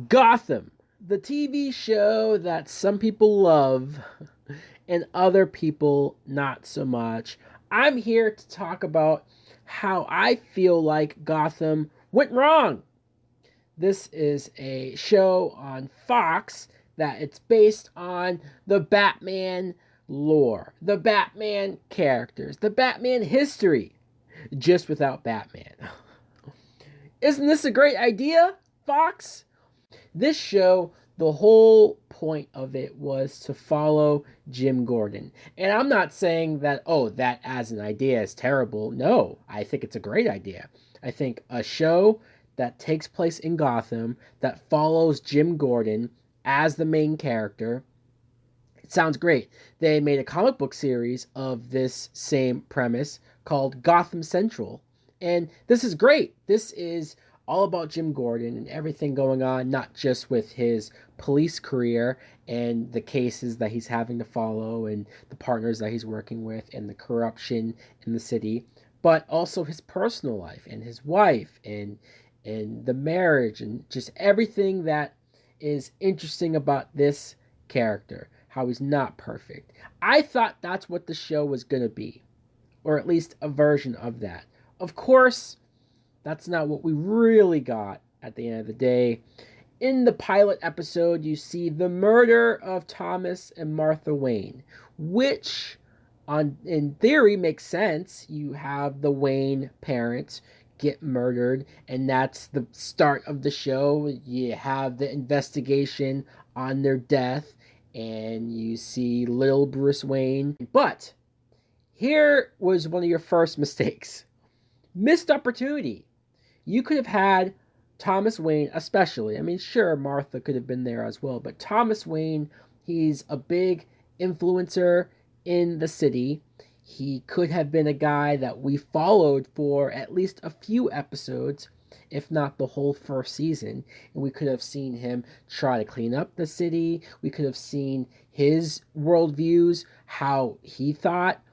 Gotham, the TV show that some people love and other people not so much. I'm here to talk about how I feel like Gotham went wrong. This is a show on Fox that it's based on the Batman lore, the Batman characters, the Batman history, just without Batman. Isn't this a great idea, Fox? This show, the whole point of it was to follow Jim Gordon. And I'm not saying that, oh, that as an idea is terrible. No, I think it's a great idea. I think a show that takes place in Gotham that follows Jim Gordon as the main character. It sounds great. They made a comic book series of this same premise called Gotham Central. And this is great. This is all about Jim Gordon and everything going on, not just with his police career and the cases that he's having to follow and the partners that he's working with and the corruption in the city, but also his personal life and his wife and the marriage and just everything that is interesting about this character, how he's not perfect. I thought that's what the show was going to be, or at least a version of that. Of course, that's not what we really got at the end of the day. In the pilot episode, you see the murder of Thomas and Martha Wayne, which in theory makes sense. You have the Wayne parents get murdered, and that's the start of the show. You have the investigation on their death, and you see little Bruce Wayne. But here was one of your first mistakes. Missed opportunity. You could have had Thomas Wayne, especially. I mean, sure, Martha could have been there as well, but Thomas Wayne, he's a big influencer in the city. He could have been a guy that we followed for at least a few episodes, if not the whole first season. And we could have seen him try to clean up the city. We could have seen his worldviews, how he thought.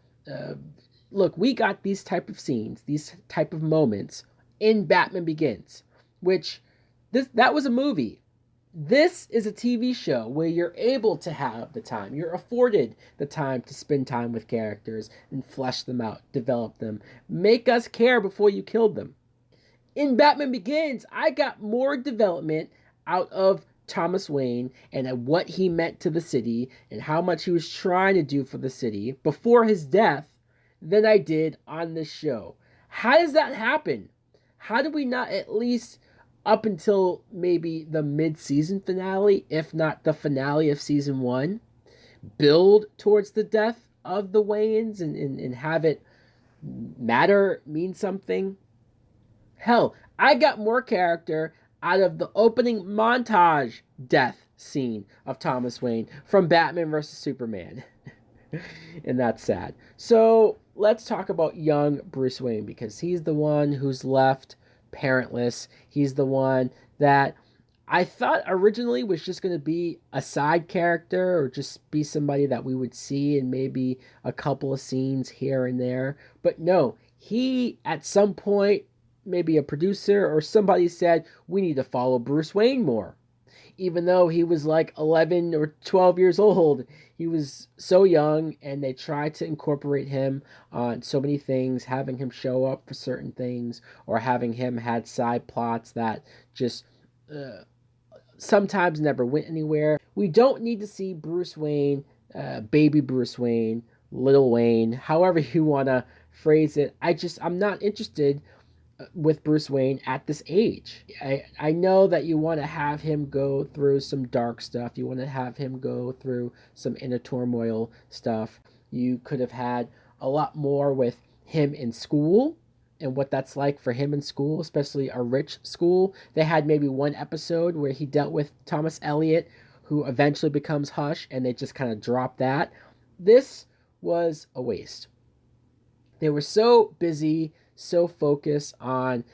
Look, we got these type of scenes, these type of moments in Batman Begins, which that was a movie. This is a TV show where you're able to have the time. You're afforded the time to spend time with characters and flesh them out, develop them, make us care before you killed them. In Batman Begins, I got more development out of Thomas Wayne and what he meant to the city and how much he was trying to do for the city before his death than I did on this show. How does that happen? How do we not at least up until maybe the mid-season finale, if not the finale of season 1, build towards the death of the Wayans and have it mean something? Hell, I got more character out of the opening montage death scene of Thomas Wayne from Batman vs. Superman. And that's sad. So let's talk about young Bruce Wayne, because he's the one who's left parentless. He's the one that I thought originally was just going to be a side character or just be somebody that we would see in maybe a couple of scenes here and there. But no, he at some point, maybe a producer or somebody said, we need to follow Bruce Wayne more. Even though he was like 11 or 12 years old, he was so young, and they tried to incorporate him on so many things, having him show up for certain things or having him had side plots that just sometimes never went anywhere. We don't need to see Bruce Wayne, baby Bruce Wayne, little Wayne, however you want to phrase it. I'm not interested with Bruce Wayne at this age. I know that you want to have him go through some dark stuff. You want to have him go through some inner turmoil stuff. You could have had a lot more with him in school and what that's like for him in school, especially a rich school. They had maybe one episode where he dealt with Thomas Elliot, who eventually becomes Hush, and they just kind of dropped that. This was a waste. They were so busy, so focused on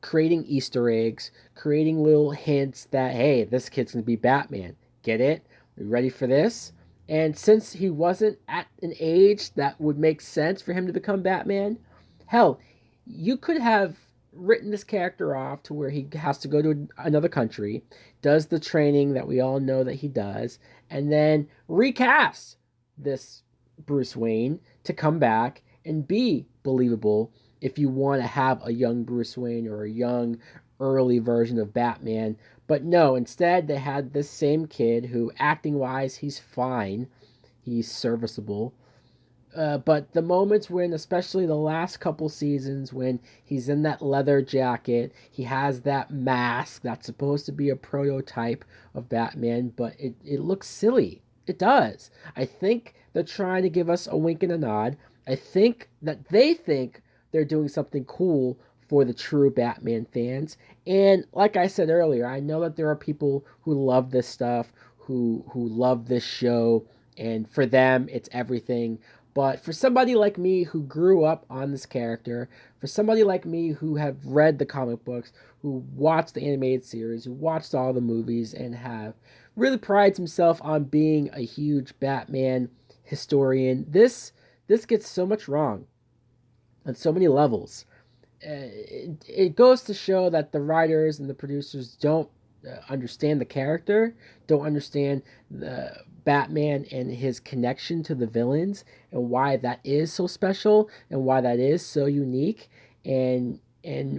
creating Easter eggs, creating little hints that, hey, this kid's going to be Batman. Get it? Are you ready for this? And since he wasn't at an age that would make sense for him to become Batman, hell, you could have written this character off to where he has to go to another country, does the training that we all know that he does, and then recast this Bruce Wayne to come back and be believable if you want to have a young Bruce Wayne or a young early version of Batman. But no, instead they had this same kid who, acting wise, he's fine, he's serviceable, but the moments when, especially the last couple seasons, when he's in that leather jacket, he has that mask that's supposed to be a prototype of Batman, but it looks silly. It does. I think they're trying to give us a wink and a nod. I think that they think they're doing something cool for the true Batman fans. And like I said earlier, I know that there are people who love this stuff, who love this show, and for them it's everything. But for somebody like me who grew up on this character, for somebody like me who have read the comic books, who watched the animated series, who watched all the movies, and have really prides himself on being a huge Batman historian, this gets so much wrong on so many levels. It goes to show that the writers and the producers don't understand the character, don't understand the Batman and his connection to the villains, and why that is so special and why that is so unique, and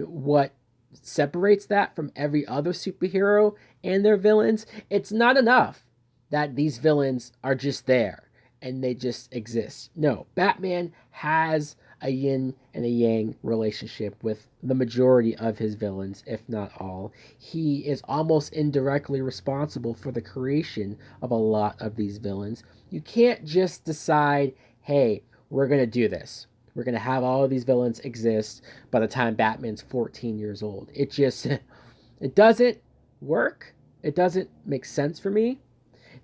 what separates that from every other superhero and their villains. It's not enough that these villains are just there and they just exist. No, Batman has a yin and a yang relationship with the majority of his villains, if not all. He is almost indirectly responsible for the creation of a lot of these villains. You can't just decide, hey, we're going to do this. We're going to have all of these villains exist by the time Batman's 14 years old. It just, it doesn't work. It doesn't make sense for me.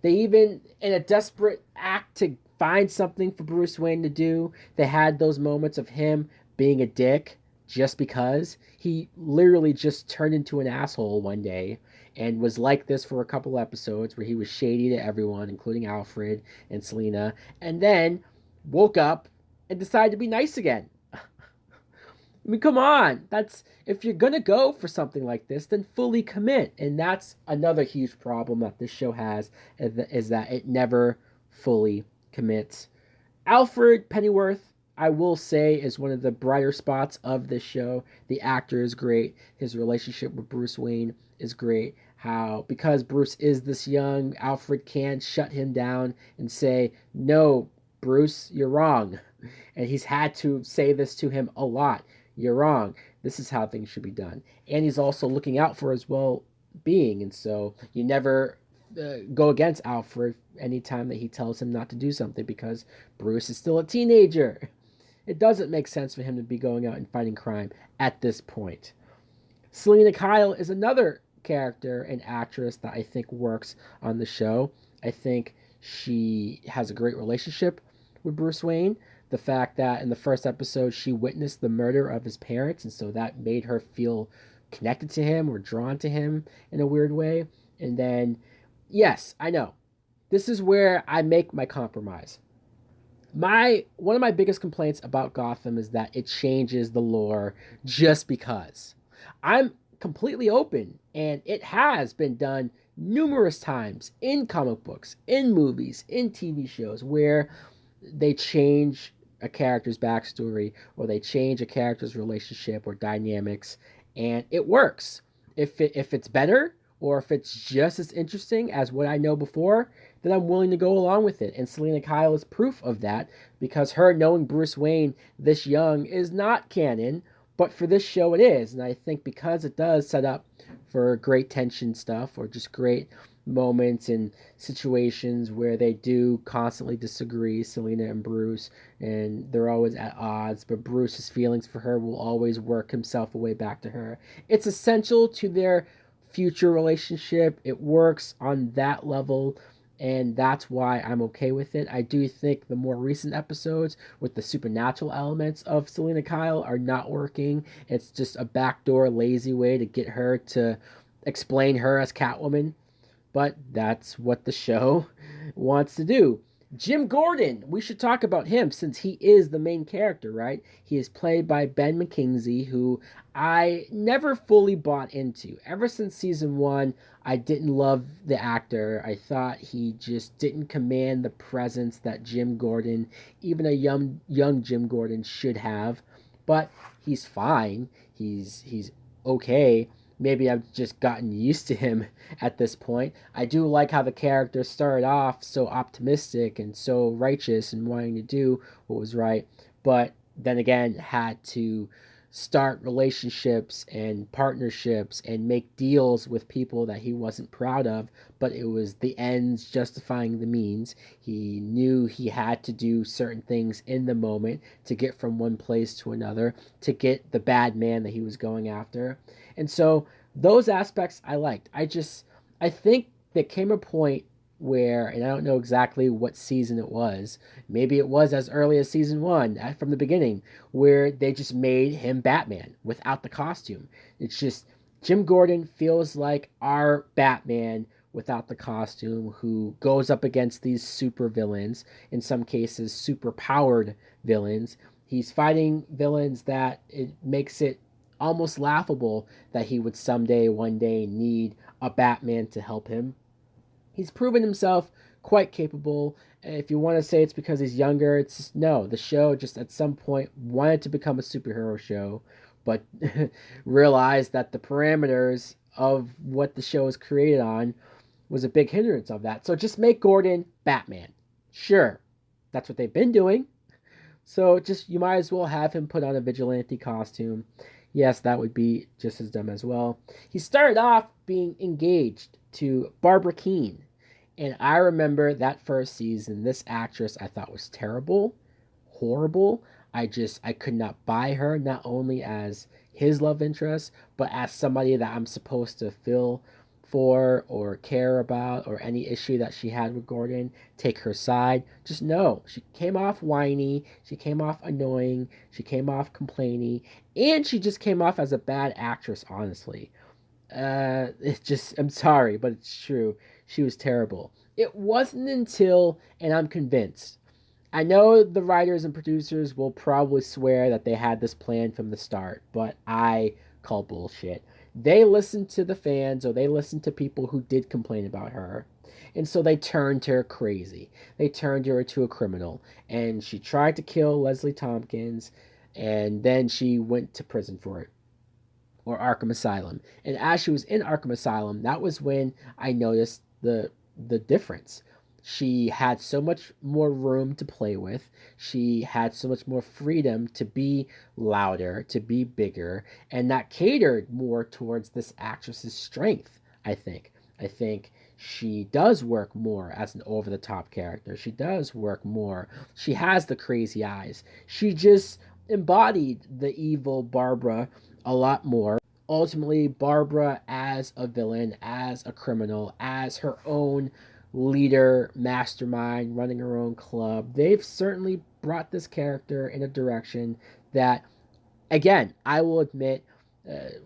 They even, in a desperate act to find something for Bruce Wayne to do, they had those moments of him being a dick just because. He literally just turned into an asshole one day and was like this for a couple episodes where he was shady to everyone, including Alfred and Selina, and then woke up and decided to be nice again. I mean, come on. That's, if you're gonna go for something like this, then fully commit. And that's another huge problem that this show has, is that it never fully commits. Alfred Pennyworth, I will say, is one of the brighter spots of this show. The actor is great. His relationship with Bruce Wayne is great. How, because Bruce is this young, Alfred can shut him down and say, no, Bruce, you're wrong. And he's had to say this to him a lot. You're wrong. This is how things should be done. And he's also looking out for his well being. And so you never go against Alfred anytime that he tells him not to do something, because Bruce is still a teenager. It doesn't make sense for him to be going out and fighting crime at this point. Selina Kyle is another character and actress that I think works on the show. I think she has a great relationship with Bruce Wayne. The fact that in the first episode she witnessed the murder of his parents, and so that made her feel connected to him or drawn to him in a weird way. And then, yes, I know, this is where I make my compromise. One of my biggest complaints about Gotham is that it changes the lore just because. I'm completely open, and it has been done numerous times in comic books, in movies, in TV shows, where they change a character's backstory or they change a character's relationship or dynamics, and it works. If it's better or if it's just as interesting as what I know before, then I'm willing to go along with it. And Selina Kyle is proof of that, because her knowing Bruce Wayne this young is not canon, but for this show it is. And I think because it does set up for great tension stuff, or just great moments and situations where they do constantly disagree, Selina and Bruce, and they're always at odds, but Bruce's feelings for her will always work himself away back to her. It's essential to their future relationship. It works on that level, and that's why I'm okay with it. I do think the more recent episodes with the supernatural elements of Selina Kyle are not working. It's just a backdoor lazy way to get her to explain her as Catwoman, but that's what the show wants to do. Jim Gordon, we should talk about him since he is the main character, right? He is played by Ben McKinsey, who I never fully bought into. Ever since season one, I didn't love the actor. I thought he just didn't command the presence that Jim Gordon, even a young Jim Gordon, should have. But he's fine. He's okay. Maybe I've just gotten used to him at this point. I do like how the character started off so optimistic and so righteous and wanting to do what was right, but then again had to start relationships and partnerships and make deals with people that he wasn't proud of, but it was the ends justifying the means. He knew he had to do certain things in the moment to get from one place to another, to get the bad man that he was going after. And so those aspects I liked. I think there came a point where, and I don't know exactly what season it was, maybe it was as early as season one, from the beginning, where they just made him Batman without the costume. It's just Jim Gordon feels like our Batman without the costume, who goes up against these super villains, in some cases super powered villains. He's fighting villains that it makes it almost laughable that he would someday, one day, need a Batman to help him. He's proven himself quite capable. If you want to say it's because he's younger, it's just, no. The show just at some point wanted to become a superhero show, but realized that the parameters of what the show was created on was a big hindrance of that. So just make Gordon Batman. Sure, that's what they've been doing. So just you might as well have him put on a vigilante costume. Yes, that would be just as dumb as well. He started off being engaged to Barbara Keene. And I remember that first season, this actress I thought was terrible, horrible. I could not buy her, not only as his love interest, but as somebody that I'm supposed to feel for or care about, or any issue that she had with Gordon, take her side. Just no. She came off whiny, she came off annoying, she came off complaining, and she just came off as a bad actress, honestly. It's just, I'm sorry, but it's true. She was terrible. It wasn't until, and I'm convinced, I know the writers and producers will probably swear that they had this plan from the start, but I call bullshit. They listened to the fans, or they listened to people who did complain about her. And so they turned her crazy. They turned her into a criminal. And she tried to kill Leslie Tompkins, and then she went to prison for it, or Arkham Asylum. And as she was in Arkham Asylum, that was when I noticed the difference. She had so much more room to play with. She had so much more freedom to be louder, to be bigger, and that catered more towards this actress's strength, I think. I think she does work more as an over the top character. She does work more. She has the crazy eyes. She just embodied the evil Barbara a lot more. Ultimately, Barbara as a villain, as a criminal, as her own leader, mastermind, running her own club, they've certainly brought this character in a direction that, again, I will admit,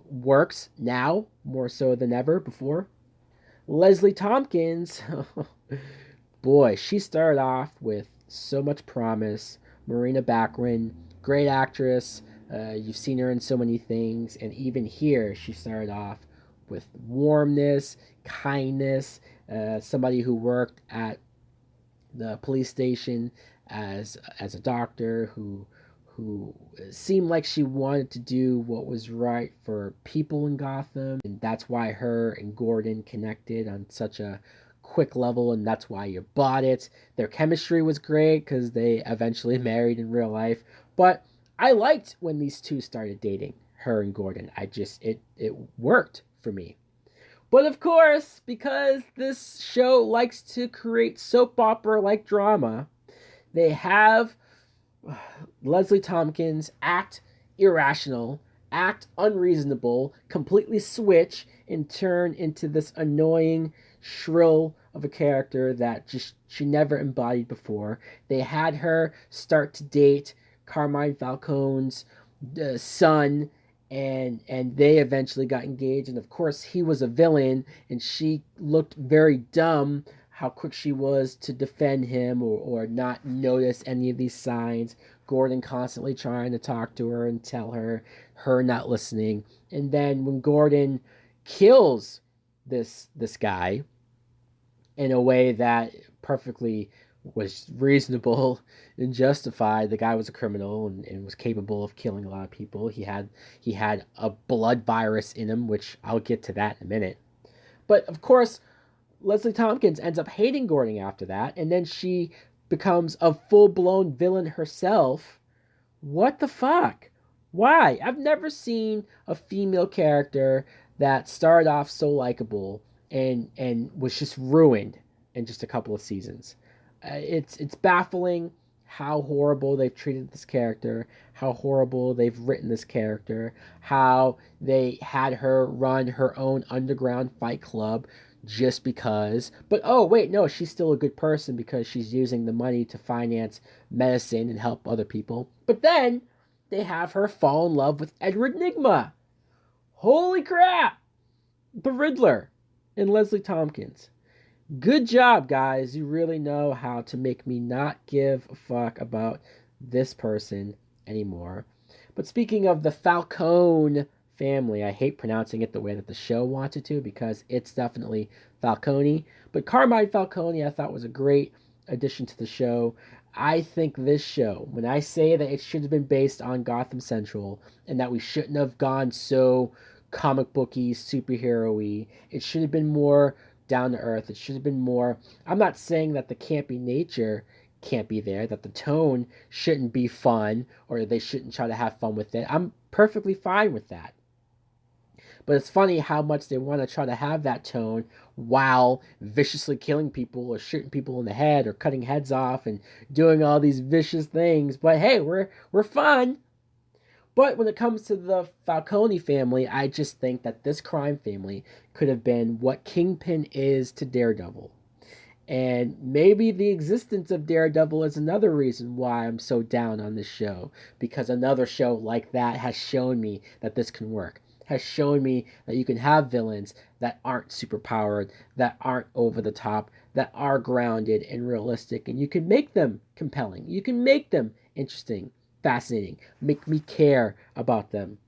works now more so than ever before. Leslie Tompkins, boy, she started off with so much promise. Marina Baccarin, great actress. You've seen her in so many things, and even here, she started off with warmness, kindness. Somebody who worked at the police station as a doctor, who seemed like she wanted to do what was right for people in Gotham, and that's why her and Gordon connected on such a quick level, and that's why you bought it. Their chemistry was great because they eventually married in real life, but I liked when these two started dating, her and Gordon. It worked for me. But of course, because this show likes to create soap opera like drama, they have Leslie Tompkins act irrational, act unreasonable, completely switch and turn into this annoying shrill of a character that just she never embodied before. They had her start to date Carmine Falcone's son, and they eventually got engaged, and of course he was a villain and she looked very dumb how quick she was to defend him or not notice any of these signs. Gordon constantly trying to talk to her and tell her not listening. And then when Gordon kills this guy in a way that perfectly was reasonable and justified. The guy was a criminal and was capable of killing a lot of people. He had a blood virus in him, which I'll get to that in a minute. But of course, Leslie Tompkins ends up hating Gordon after that, and then she becomes a full blown villain herself. What the fuck? Why? I've never seen a female character that started off so likable and was just ruined in just a couple of seasons. It's baffling how horrible they've treated this character, how horrible they've written this character, how they had her run her own underground fight club just because. But oh, wait, no, she's still a good person because she's using the money to finance medicine and help other people. But then they have her fall in love with Edward Nygma. Holy crap! The Riddler and Leslie Tompkins. Good job, guys. You really know how to make me not give a fuck about this person anymore. But speaking of the Falcone family, I hate pronouncing it the way that the show wants it to because it's definitely Falcone. But Carmine Falcone, I thought was a great addition to the show. I think this show, when I say that it should have been based on Gotham Central and that we shouldn't have gone so comic booky, superhero-y, it should have been more down to earth. It should have been more. I'm not saying that the campy nature can't be there, that the tone shouldn't be fun or they shouldn't try to have fun with it. I'm perfectly fine with that. But it's funny how much they want to try to have that tone while viciously killing people or shooting people in the head or cutting heads off and doing all these vicious things. But hey, we're fun. But when it comes to the Falcone family, I just think that this crime family could have been what Kingpin is to Daredevil. And maybe the existence of Daredevil is another reason why I'm so down on this show. Because another show like that has shown me that this can work. Has shown me that you can have villains that aren't superpowered, that aren't over the top, that are grounded and realistic. And you can make them compelling. You can make them interesting, fascinating, make me care about them.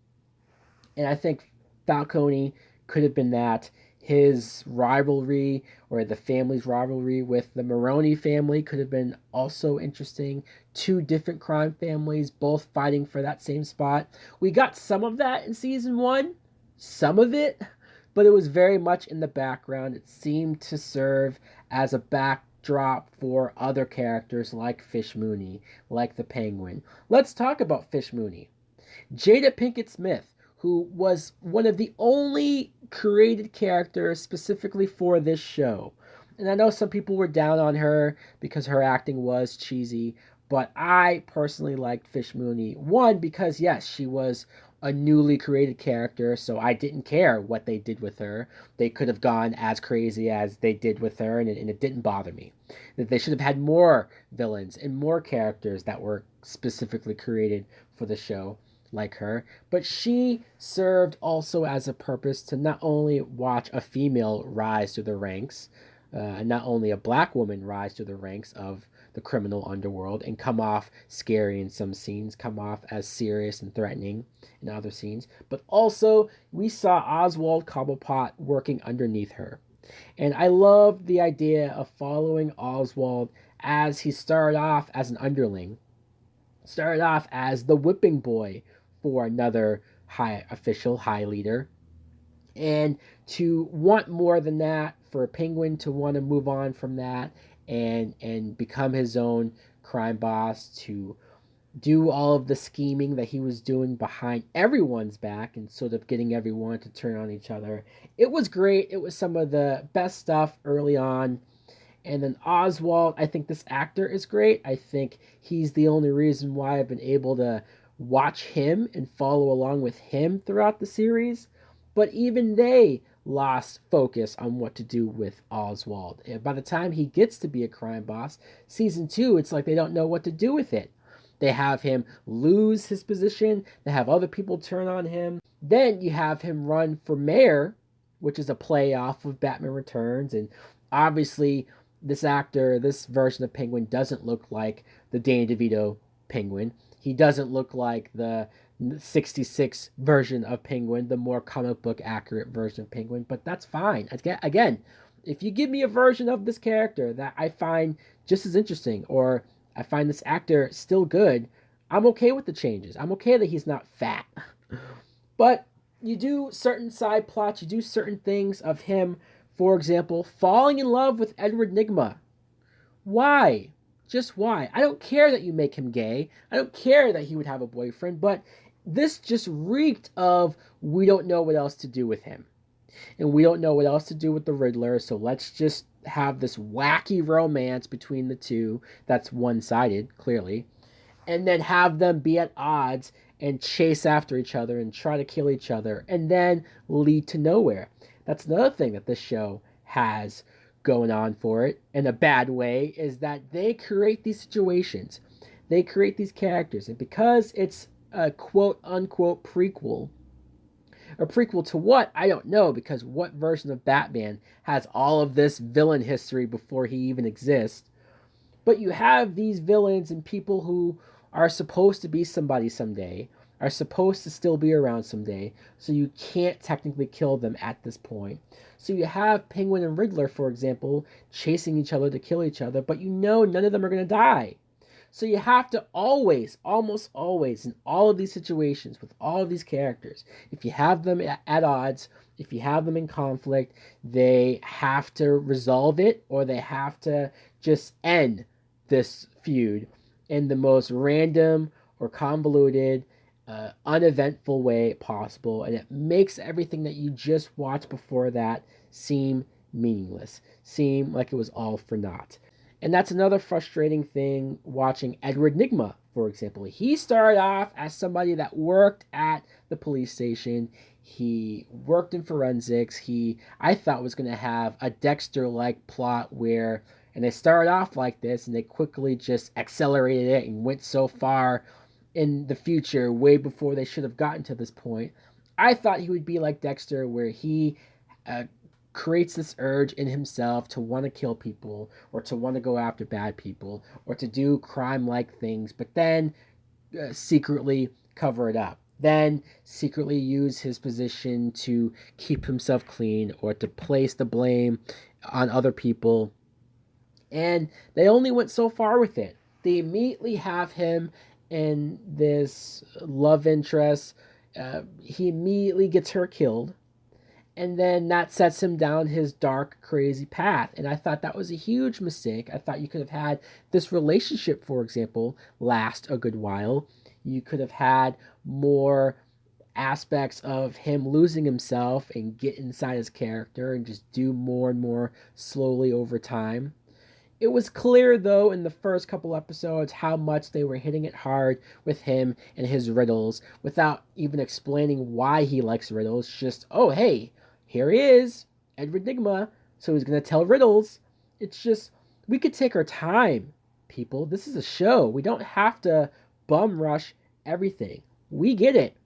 And I think Falcone could have been that. His rivalry or the family's rivalry with the Maroni family could have been also interesting. Two different crime families, both fighting for that same spot. We got some of that in season one, some of it, but it was very much in the background. It seemed to serve as a backdrop for other characters like Fish Mooney, like the Penguin. Let's talk about Fish Mooney. Jada Pinkett Smith, who was one of the only created characters specifically for this show. And I know some people were down on her because her acting was cheesy, but I personally liked Fish Mooney. One, because yes, she was a newly created character, so I didn't care what they did with her. They could have gone as crazy as they did with her, and it didn't bother me. That they should have had more villains and more characters that were specifically created for the show like her, but she served also as a purpose to not only watch a female rise to the ranks, not only a black woman rise to the ranks of the criminal underworld and come off scary in some scenes, come off as serious and threatening in other scenes, but also we saw Oswald Cobblepot working underneath her. And I love the idea of following Oswald as he started off as an underling, started off as the whipping boy for another high official, high leader. And to want more than that, for Penguin to want to move on from that and become his own crime boss, to do all of the scheming that he was doing behind everyone's back and sort of getting everyone to turn on each other. It was great. It was some of the best stuff early on. And then Oswald, I think this actor is great. I think he's the only reason why I've been able to watch him and follow along with him throughout the series. But even they lost focus on what to do with Oswald. And by the time he gets to be a crime boss, season two, it's like they don't know what to do with it. They have him lose his position. They have other people turn on him. Then you have him run for mayor, which is a play off of Batman Returns. And obviously, this actor, this version of Penguin doesn't look like the Danny DeVito Penguin. He doesn't look like the 66 version of Penguin, the more comic book accurate version of Penguin, but that's fine. Again, if you give me a version of this character that I find just as interesting, or I find this actor still good, I'm okay with the changes. I'm okay that he's not fat. But you do certain side plots, you do certain things of him, for example, falling in love with Edward Nygma. Why? Just why? I don't care that you make him gay. I don't care that he would have a boyfriend, but this just reeked of we don't know what else to do with him. And we don't know what else to do with the Riddler, so let's just have this wacky romance between the two that's one sided, clearly, and then have them be at odds and chase after each other and try to kill each other and then lead to nowhere. That's another thing that this show has going on for it in a bad way, is that they create these situations. They create these characters, and because it's a quote unquote prequel, a prequel to what? I don't know, because what version of Batman has all of this villain history before he even exists? But you have these villains and people who are supposed to be somebody someday, are supposed to still be around someday, so you can't technically kill them at this point. So you have Penguin and Riddler, for example, chasing each other to kill each other, but you know none of them are going to die. So you have to always, almost always, in all of these situations, with all of these characters, if you have them at odds, if you have them in conflict, they have to resolve it, or they have to just end this feud in the most random or convoluted, uneventful way possible. And it makes everything that you just watched before that seem meaningless, seem like it was all for naught. And that's another frustrating thing watching Edward Nygma, for example. He started off as somebody that worked at the police station. He worked in forensics. I thought, was going to have a Dexter-like plot where, and they started off like this, and they quickly just accelerated it and went so far in the future, way before they should have gotten to this point. I thought he would be like Dexter, where he uh, creates this urge in himself to want to kill people, or to want to go after bad people, or to do crime like things, but then secretly cover it up. Then secretly use his position to keep himself clean, or to place the blame on other people. And they only went so far with it. They immediately have him in this love interest. He immediately gets her killed, and then that sets him down his dark, crazy path. And I thought that was a huge mistake. I thought you could have had this relationship, for example, last a good while. You could have had more aspects of him losing himself and get inside his character and just do more and more slowly over time. It was clear, though, in the first couple episodes how much they were hitting it hard with him and his riddles without even explaining why he likes riddles. Just, oh, hey, here he is, Edward Nygma, so he's going to tell riddles. It's just, we could take our time, people. This is a show. We don't have to bum rush everything. We get it.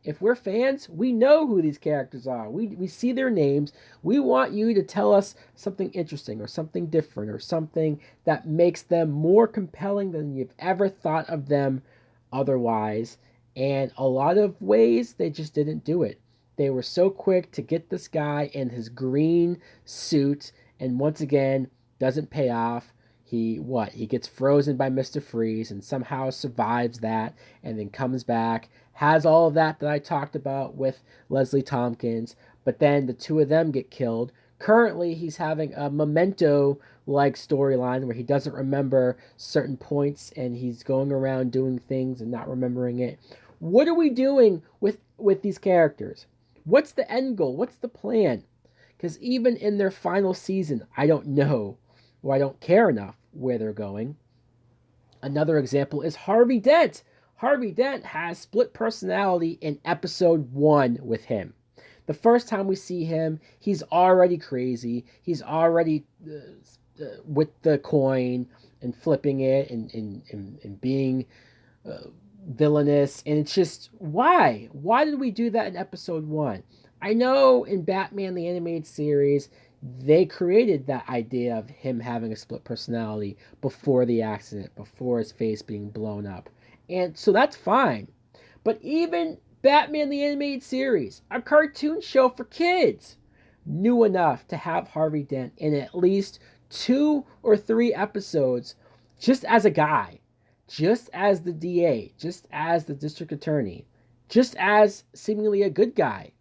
If we're fans, we know who these characters are. We see their names. We want you to tell us something interesting, or something different, or something that makes them more compelling than you've ever thought of them otherwise. And a lot of ways, they just didn't do it. They were so quick to get this guy in his green suit, and once again, doesn't pay off. He gets frozen by Mr. Freeze and somehow survives that, and then comes back, has all of that I talked about with Leslie Tompkins, but then the two of them get killed. Currently, he's having a Memento like storyline where he doesn't remember certain points, and he's going around doing things and not remembering it. What are we doing with these characters? What's the end goal? What's the plan? Because even in their final season, I don't know, or I don't care enough where they're going. Another example is Harvey Dent. Harvey Dent has split personality in episode 1 with him. The first time we see him, he's already crazy. He's already with the coin and flipping it, and being villainous. And it's just, why? Why did we do that in episode 1? I know in Batman the Animated Series, They created that idea of him having a split personality before the accident, before his face being blown up. And so that's fine. But even Batman the Animated Series, a cartoon show for kids, knew enough to have Harvey Dent in at least 2 or 3 episodes just as a guy, just as the DA, just as the district attorney, just as seemingly a good guy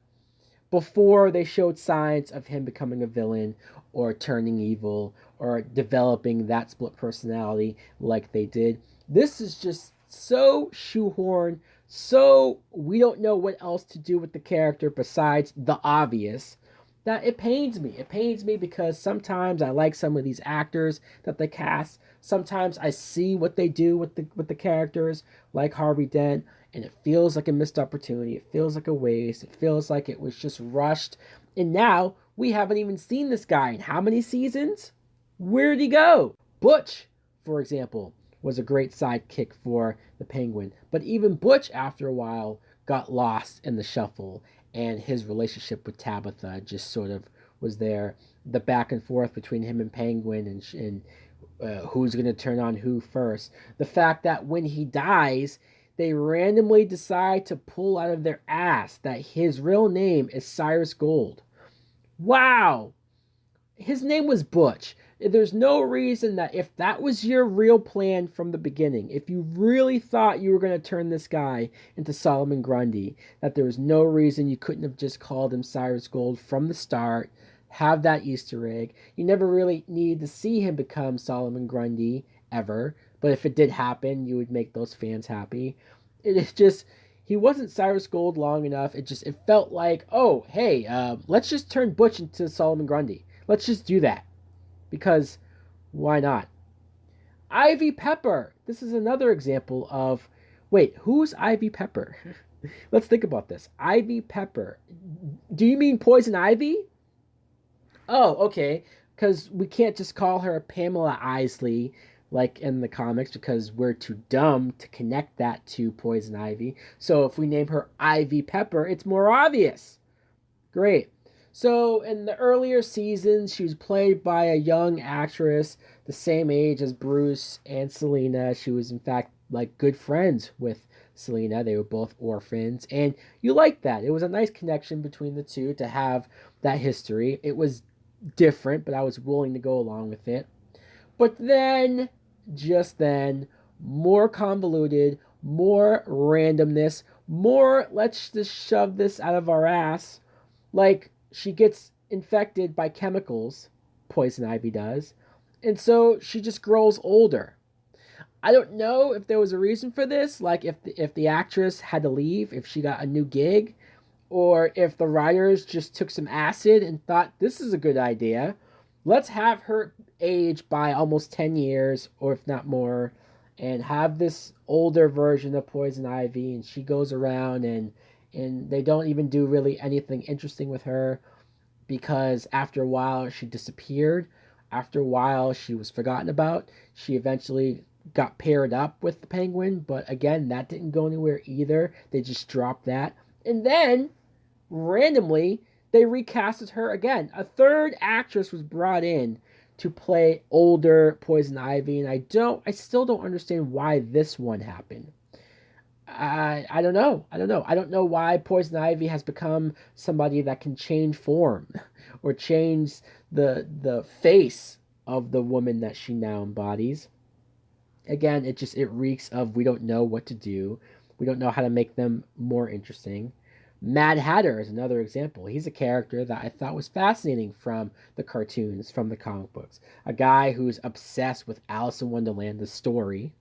before they showed signs of him becoming a villain or turning evil or developing that split personality like they did. This is just so shoehorned, so we don't know what else to do with the character besides the obvious that it pains me. It pains me because sometimes I like some of these actors that they cast. Sometimes I see what they do with the characters, like Harvey Dent, and it feels like a missed opportunity. It feels like a waste. It feels like it was just rushed. And now we haven't even seen this guy in how many seasons? Where'd he go? Butch, for example, was a great sidekick for the Penguin. But even Butch, after a while, got lost in the shuffle, and his relationship with Tabitha just sort of was there. The back and forth between him and Penguin, and who's going to turn on who first. The fact that when he dies, they randomly decide to pull out of their ass that his real name is Cyrus Gold. Wow! His name was Butch. There's no reason that if that was your real plan from the beginning, if you really thought you were going to turn this guy into Solomon Grundy, that there was no reason you couldn't have just called him Cyrus Gold from the start, have that Easter egg. You never really need to see him become Solomon Grundy ever, but if it did happen, you would make those fans happy. It is just he wasn't Cyrus Gold long enough. It felt like, oh hey, let's just turn Butch into Solomon Grundy. Let's just do that because why not? Ivy Pepper. This is another example of wait, who's Ivy Pepper? Let's think about this. Ivy Pepper. Do you mean Poison Ivy? Oh, okay. Because we can't just call her Pamela Isley like in the comics because we're too dumb to connect that to Poison Ivy. So if we name her Ivy Pepper, it's more obvious. Great. So in the earlier seasons, she was played by a young actress the same age as Bruce and Selena. She was in fact like good friends with Selena. They were both orphans, and you liked that. It was a nice connection between the two to have that history. It was different, but I was willing to go along with it. But then, just then, more convoluted, more randomness, more let's just shove this out of our ass. Like, she gets infected by chemicals, Poison Ivy does, and so she just grows older. I don't know if there was a reason for this, like if the actress had to leave, if she got a new gig, or if the writers just took some acid and thought this is a good idea. Let's have her age by almost 10 years, or if not more, and have this older version of Poison Ivy, and she goes around and they don't even do really anything interesting with her because after a while she disappeared. After a while she was forgotten about. She eventually got paired up with the Penguin, but again, that didn't go anywhere either. They just dropped that. And then randomly they recasted her again. A third actress was brought in to play older Poison Ivy, and I still don't understand why this one happened. I don't know. I don't know. I don't know why Poison Ivy has become somebody that can change form or change the face of the woman that she now embodies. Again, it reeks of we don't know what to do. We don't know how to make them more interesting. Mad Hatter is another example. He's a character that I thought was fascinating from the cartoons, from the comic books. A guy who's obsessed with Alice in Wonderland, the story,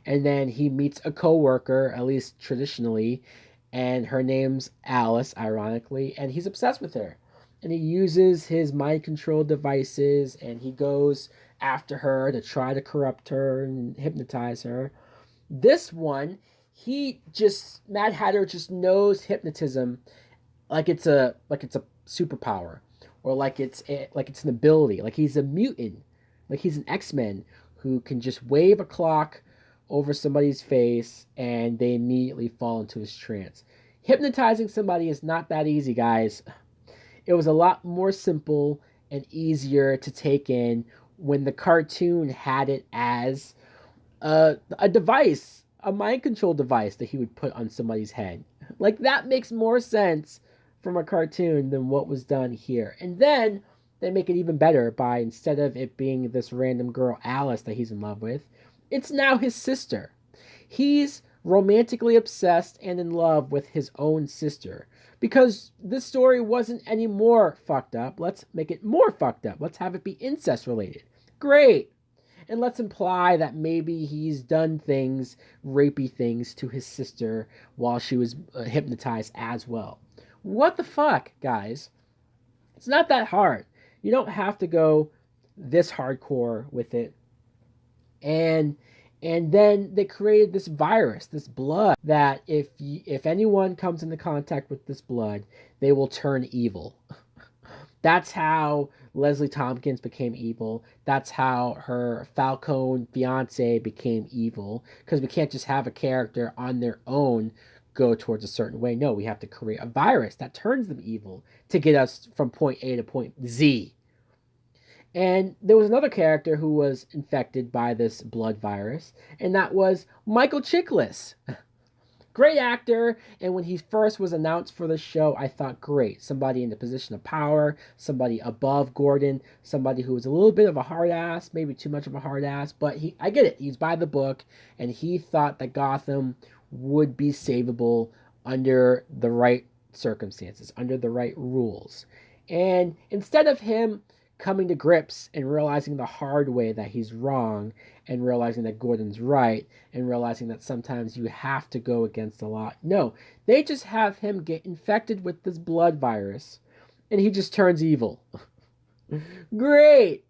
and then he meets a coworker, at least traditionally, and her name's Alice, ironically, and he's obsessed with her. And he uses his mind control devices and he goes after her to try to corrupt her and hypnotize her. This one, he just Mad Hatter just knows hypnotism like it's a superpower or like it's an ability, like he's a mutant, like he's an X-Men who can just wave a clock over somebody's face and they immediately fall into his trance. Hypnotizing somebody is not that easy, guys. It was a lot more simple and easier to take in when the cartoon had it as a device, a mind control device that he would put on somebody's head. Like that makes more sense from a cartoon than what was done here. And then they make it even better by, instead of it being this random girl Alice that he's in love with, it's now his sister. He's romantically obsessed and in love with his own sister. Because this story wasn't any more fucked up, let's make it more fucked up. Let's have it be incest related. Great. And let's imply that maybe he's done things, rapey things, to his sister while she was hypnotized as well. What the fuck, guys? It's not that hard. You don't have to go this hardcore with it. And then they created this virus, this blood, that if anyone comes into contact with this blood, they will turn evil. That's how Leslie Tompkins became evil. That's how her Falcone fiance became evil. Because we can't just have a character on their own go towards a certain way. No, we have to create a virus that turns them evil to get us from point A to point Z. And there was another character who was infected by this blood virus, and that was Michael Chiklis. Great actor, and when he first was announced for the show, I thought, great, somebody in the position of power, somebody above Gordon, somebody who was a little bit of a hard ass, maybe too much of a hard ass, but I get it, he's by the book, and he thought that Gotham would be savable under the right circumstances, under the right rules. And instead of him coming to grips and realizing the hard way that he's wrong, and realizing that Gordon's right, and realizing that sometimes you have to go against the law. No, they just have him get infected with this blood virus, and he just turns evil. Great!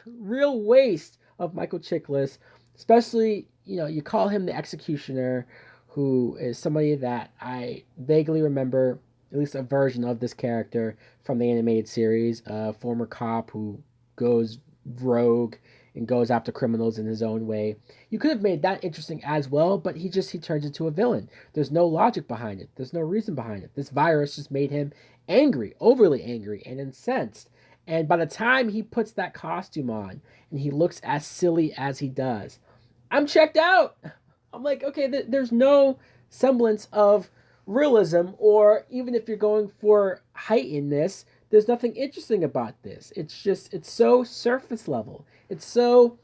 Real waste of Michael Chiklis, especially, you call him the Executioner, who is somebody that I vaguely remember, at least a version of this character from the animated series, a former cop who goes rogue and goes after criminals in his own way. You could have made that interesting as well, but he turns into a villain. There's no logic behind it. There's no reason behind it. This virus just made him angry, overly angry and incensed. And by the time he puts that costume on and he looks as silly as he does, I'm checked out. I'm like, okay, there's no semblance of realism, or even if you're going for heightenedness, there's nothing interesting about this. It's so surface level. It's so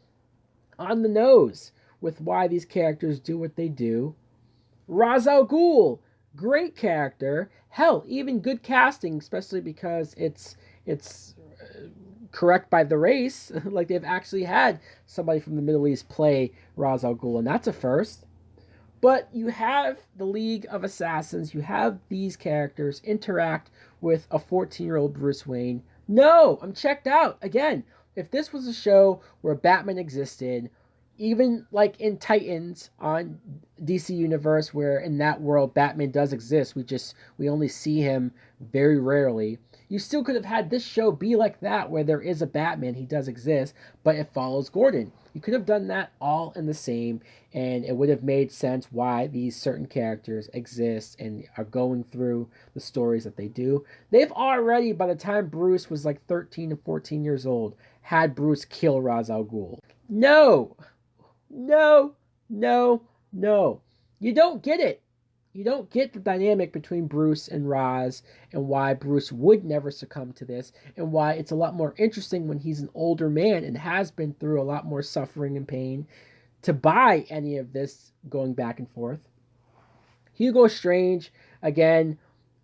on the nose with why these characters do what they do. Ra's al Ghul, great character. Hell, even good casting, especially because it's correct by the race. Like they've actually had somebody from the Middle East play Ra's al Ghul, and that's a first. But you have the League of Assassins, you have these characters interact with a 14-year-old Bruce Wayne. No, I'm checked out. Again, if this was a show where Batman existed, even like in Titans on DC Universe, where in that world Batman does exist, we only see him very rarely. You still could have had this show be like that, where there is a Batman, he does exist, but it follows Gordon. You could have done that all in the same, and it would have made sense why these certain characters exist and are going through the stories that they do. They've already, by the time Bruce was like 13 to 14 years old, had Bruce kill Ra's al Ghul. No! No! No! No! You don't get it. You don't get the dynamic between Bruce and Ra's, and why Bruce would never succumb to this, and why it's a lot more interesting when he's an older man and has been through a lot more suffering and pain to buy any of this going back and forth. Hugo Strange, again,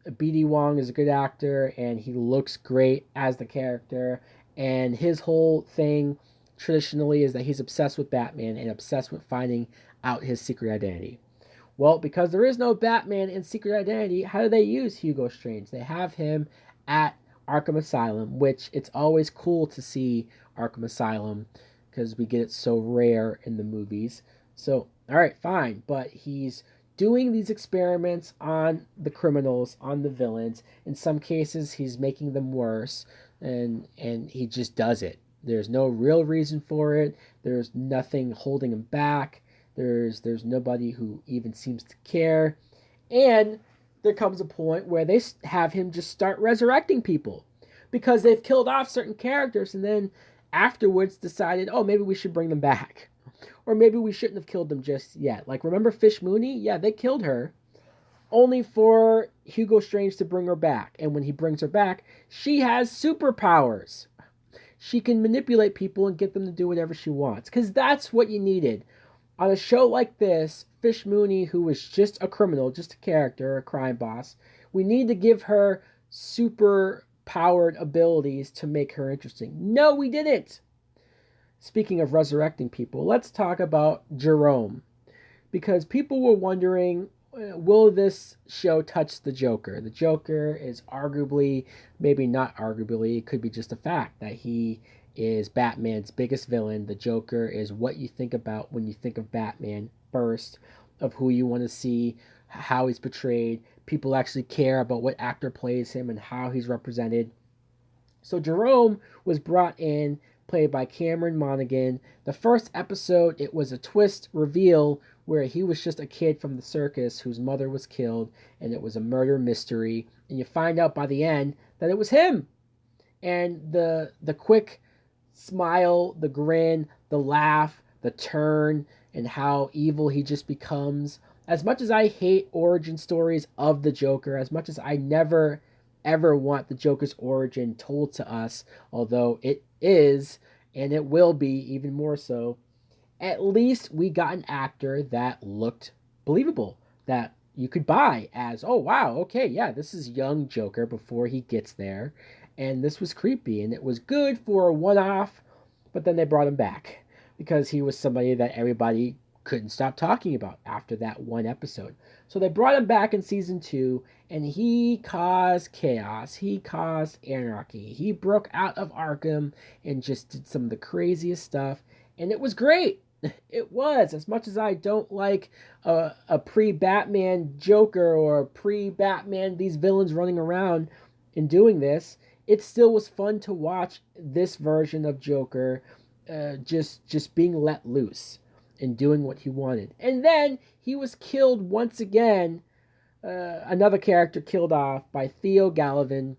BD Wong is a good actor, and he looks great as the character, and his whole thing traditionally is that he's obsessed with Batman and obsessed with finding out his secret identity. Well, because there is no Batman in Secret Identity, how do they use Hugo Strange? They have him at Arkham Asylum, which it's always cool to see Arkham Asylum because we get it so rare in the movies. So, all right, fine. But he's doing these experiments on the criminals, on the villains. In some cases, he's making them worse, and he just does it. There's no real reason for it. There's nothing holding him back. There's nobody who even seems to care. And there comes a point where they have him just start resurrecting people. because they've killed off certain characters and then afterwards decided, oh, maybe we should bring them back. Or maybe we shouldn't have killed them just yet. Like, remember Fish Mooney? Yeah, they killed her only for Hugo Strange to bring her back. And when he brings her back, she has superpowers. She can manipulate people and get them to do whatever she wants. Because that's what you needed. On a show like this, Fish Mooney, who was just a criminal, just a character, a crime boss, we need to give her super powered abilities to make her interesting. No, we didn't. Speaking of resurrecting people, let's talk about Jerome. Because people were wondering, will this show touch the Joker? The Joker is arguably, maybe not arguably, it could be just a fact that he is Batman's biggest villain. The Joker is what you think about when you think of Batman first, of who you want to see, how he's portrayed. People actually care about what actor plays him and how he's represented. So Jerome was brought in, played by Cameron Monaghan. The first episode, it was a twist reveal where he was just a kid from the circus whose mother was killed, and it was a murder mystery. And you find out by the end that it was him. And the quick smile, the grin, the laugh, the turn, and how evil he just becomes. As much as I hate origin stories of the Joker, as much as I never ever want the Joker's origin told to us, although it is, and it will be even more so, at least we got an actor that looked believable, that you could buy as, oh wow, okay, yeah, this is young Joker before he gets there, and this was creepy, and it was good for a one-off, but then they brought him back because he was somebody that everybody couldn't stop talking about after that one episode. So they brought him back in season 2, and he caused chaos. He caused anarchy. He broke out of Arkham and just did some of the craziest stuff, and it was great. It was. As much as I don't like a pre-Batman Joker or pre-Batman these villains running around and doing this, it still was fun to watch this version of Joker just being let loose and doing what he wanted. And then he was killed once again, another character killed off by Theo Gallivan.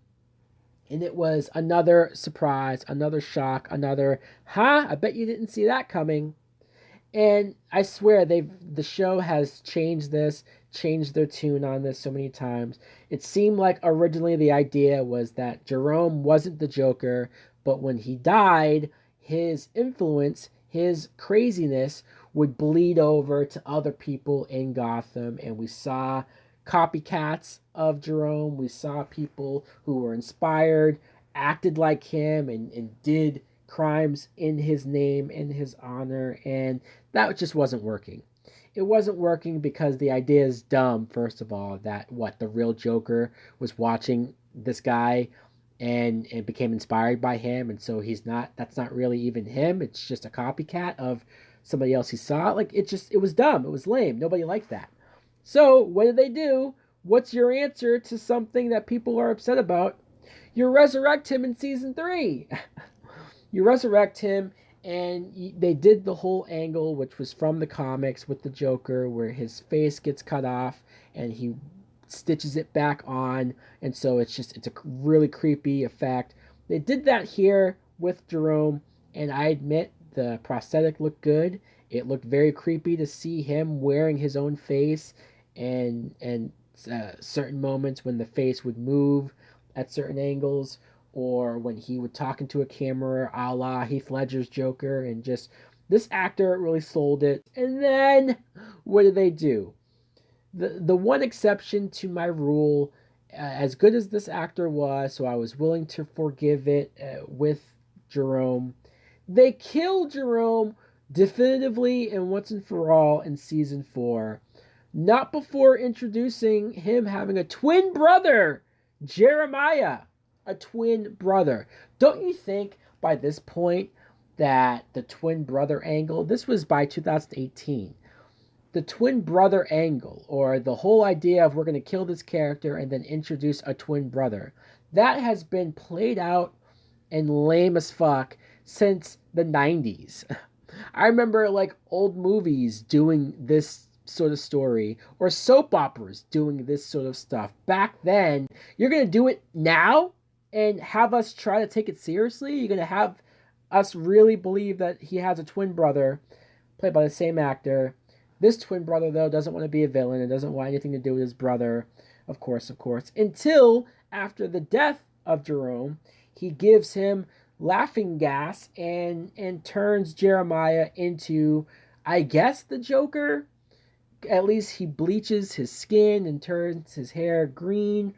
And it was another surprise, another shock, another, huh? I bet you didn't see that coming. And I swear the show has changed their tune on this so many times. It seemed like originally the idea was that Jerome wasn't the Joker, but when he died, his influence, his craziness would bleed over to other people in Gotham, and we saw copycats of Jerome. We saw people who were inspired, acted like him, and did crimes in his name, in his honor, and that just wasn't working. It wasn't working because the idea is dumb, first of all, that the real Joker was watching this guy and became inspired by him, and so that's not really even him. It's just a copycat of somebody else he saw. Like, it was dumb. It was lame. Nobody liked that. So what did they do? What's your answer to something that people are upset about? You resurrect him in season 3. You resurrect him, and they did the whole angle, which was from the comics with the Joker, where his face gets cut off and he stitches it back on, and so it's a really creepy effect. They did that here with Jerome, and I admit the prosthetic looked good. It looked very creepy to see him wearing his own face, and certain moments when the face would move at certain angles, or when he would talk into a camera, a la Heath Ledger's Joker, and just this actor really sold it. And then what did they do? The one exception to my rule, as good as this actor was, so I was willing to forgive it with Jerome, they killed Jerome definitively and once and for all in season 4. Not before introducing him having a twin brother, Jeremiah. A twin brother. Don't you think by this point that the twin brother angle, this was by 2018, the twin brother angle, or the whole idea of we're going to kill this character and then introduce a twin brother, that has been played out and lame as fuck since the 90s. I remember like old movies doing this sort of story, or soap operas doing this sort of stuff back then. You're going to do it now? and have us try to take it seriously? You're going to have us really believe that he has a twin brother played by the same actor. This twin brother, though, doesn't want to be a villain and doesn't want anything to do with his brother, of course, until after the death of Jerome, he gives him laughing gas and turns Jeremiah into, I guess, the Joker. At least he bleaches his skin and turns his hair green,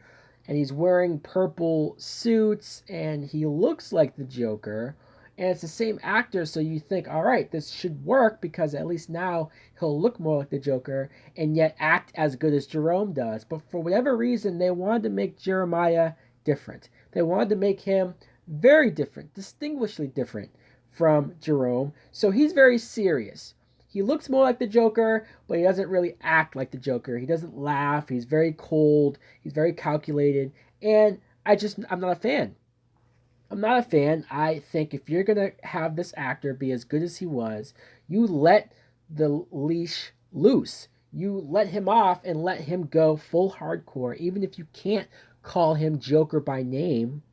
and he's wearing purple suits, and he looks like the Joker. And it's the same actor, so you think, all right, this should work because at least now he'll look more like the Joker and yet act as good as Jerome does. But for whatever reason, they wanted to make Jeremiah different. They wanted to make him very different, distinguishedly different from Jerome. So he's very serious. He looks more like the Joker, but he doesn't really act like the Joker. He doesn't laugh. He's very cold. He's very calculated. And I'm not a fan. I'm not a fan. I think if you're going to have this actor be as good as he was, you let the leash loose. You let him off and let him go full hardcore. Even if you can't call him Joker by name,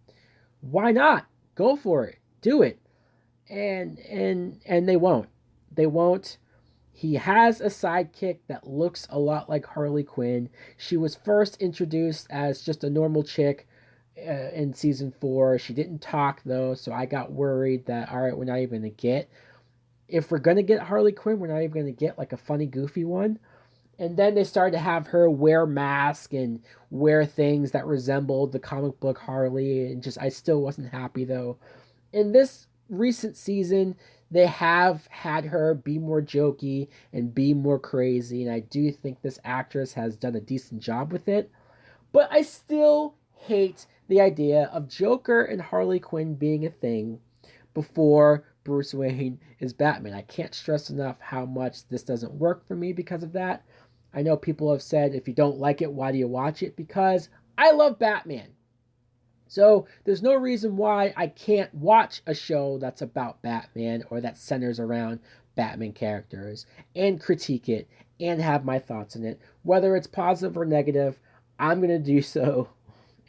why not? Go for it. Do it. And they won't. They won't. He has a sidekick that looks a lot like Harley Quinn. She was first introduced as just a normal chick in season 4. She didn't talk though, so I got worried that all right, we're not even gonna get. If we're gonna get Harley Quinn, we're not even gonna get like a funny, goofy one. And then they started to have her wear masks and wear things that resembled the comic book Harley, and just I still wasn't happy though. In this recent season, they have had her be more jokey and be more crazy, and I do think this actress has done a decent job with it. But I still hate the idea of Joker and Harley Quinn being a thing before Bruce Wayne is Batman. I can't stress enough how much this doesn't work for me because of that. I know people have said, if you don't like it, why do you watch it? Because I love Batman. So there's no reason why I can't watch a show that's about Batman or that centers around Batman characters and critique it and have my thoughts in it. Whether it's positive or negative, I'm going to do so,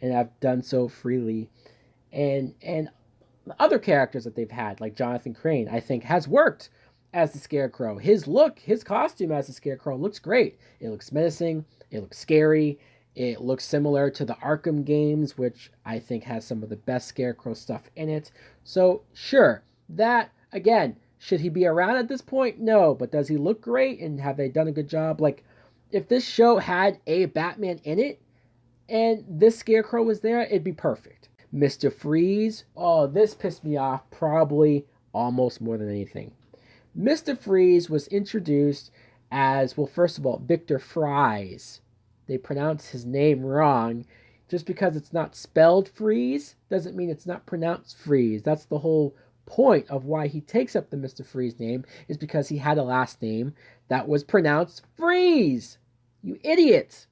and I've done so freely. And other characters that they've had, like Jonathan Crane, I think has worked as the Scarecrow. His look, his costume as the Scarecrow looks great. It looks menacing. It looks scary. It looks similar to the Arkham games, which I think has some of the best Scarecrow stuff in it. So, sure, that, again, should he be around at this point? No, but does he look great, and have they done a good job? Like, if this show had a Batman in it, and this Scarecrow was there, it'd be perfect. Mr. Freeze, oh, this pissed me off probably almost more than anything. Mr. Freeze was introduced as, well, first of all, Victor Fries. They pronounce his name wrong. Just because it's not spelled Freeze doesn't mean it's not pronounced Freeze. That's the whole point of why he takes up the Mr. Freeze name, is because he had a last name that was pronounced Freeze. You idiot.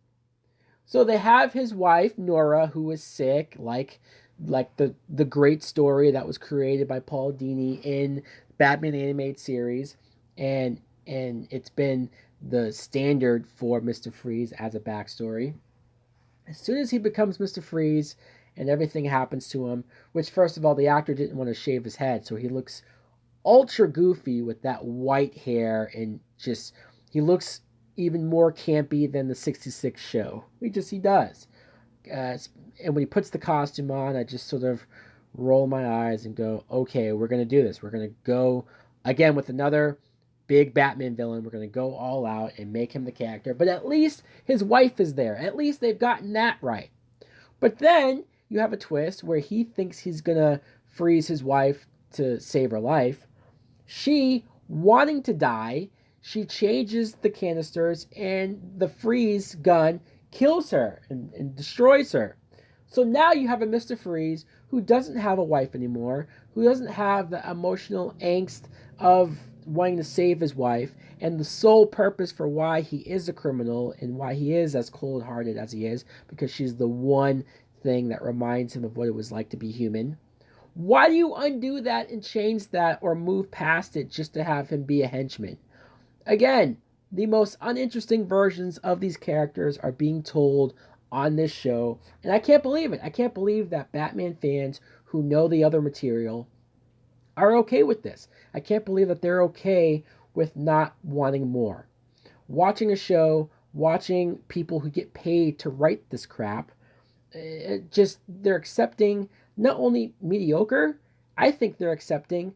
So they have his wife, Nora, who is sick, like the great story that was created by Paul Dini in Batman animated series, and it's been the standard for Mr. Freeze as a backstory. As soon as he becomes Mr. Freeze and everything happens to him, which first of all, the actor didn't want to shave his head, so he looks ultra goofy with that white hair, and just he looks even more campy than the 66 show. He does. And when he puts the costume on, I just sort of roll my eyes and go, okay, we're going to do this. We're going to go again with another big Batman villain. We're going to go all out and make him the character. But at least his wife is there. At least they've gotten that right. But then you have a twist where he thinks he's going to freeze his wife to save her life. She, wanting to die, she changes the canisters, and the freeze gun kills her and destroys her. So now you have a Mr. Freeze who doesn't have a wife anymore, who doesn't have the emotional angst of wanting to save his wife, and the sole purpose for why he is a criminal and why he is as cold-hearted as he is, because she's the one thing that reminds him of what it was like to be human. Why do you undo that and change that or move past it just to have him be a henchman? Again, the most uninteresting versions of these characters are being told on this show, and I can't believe it. I can't believe that Batman fans who know the other material are okay with this. I can't believe that they're okay with not wanting more. Watching a show, watching people who get paid to write this crap, just they're accepting not only mediocre, I think they're accepting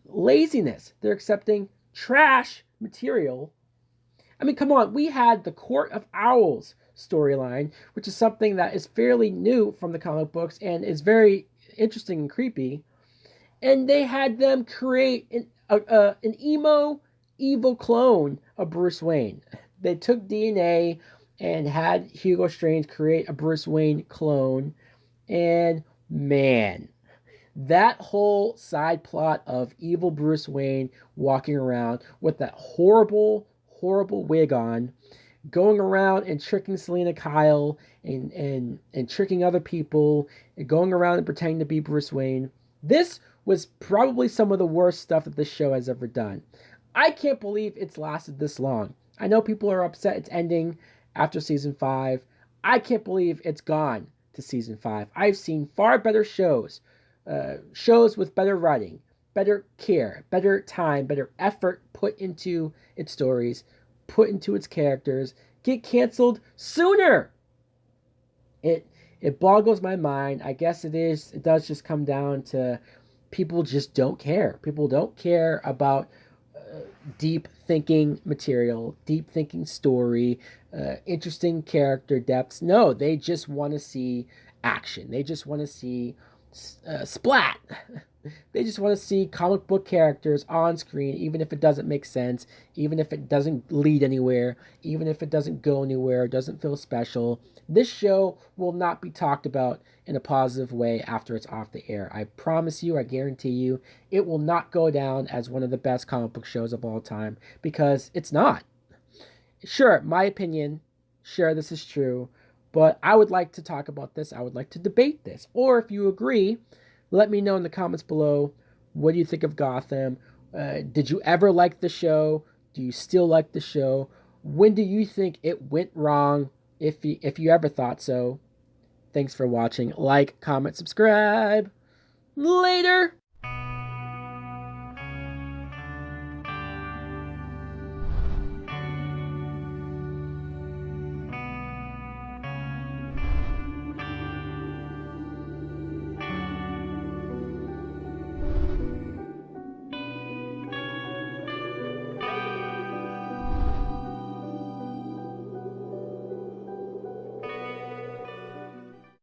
laziness. They're accepting trash material. I mean, come on, we had the Court of Owls storyline, which is something that is fairly new from the comic books and is very interesting and creepy. And they had them create an emo, evil clone of Bruce Wayne. They took DNA and had Hugo Strange create a Bruce Wayne clone. And man, that whole side plot of evil Bruce Wayne walking around with that horrible, horrible wig on, going around and tricking Selena Kyle and tricking other people, and going around and pretending to be Bruce Wayne. This was probably some of the worst stuff that this show has ever done. I can't believe it's lasted this long. I know people are upset it's ending after season 5. I can't believe it's gone to season 5. I've seen far better shows, shows with better writing, better care, better time, better effort put into its stories, put into its characters, get canceled sooner. It it boggles my mind. I guess it is. It does just come down to people just don't care. People don't care about deep thinking material, deep thinking story, interesting character depths. No, they just want to see action. They just want to see splat. They just want to see comic book characters on screen, even if it doesn't make sense, even if it doesn't lead anywhere, even if it doesn't go anywhere, doesn't feel special. This show will not be talked about in a positive way after it's off the air. I promise you, I guarantee you, it will not go down as one of the best comic book shows of all time because it's not. Sure, my opinion, sure, this is true, but I would like to talk about this. I would like to debate this. Or if you agree, let me know in the comments below. What do you think of Gotham? Did you ever like the show? Do you still like the show? When do you think it went wrong? If you ever thought so. Thanks for watching. Like, comment, subscribe. Later.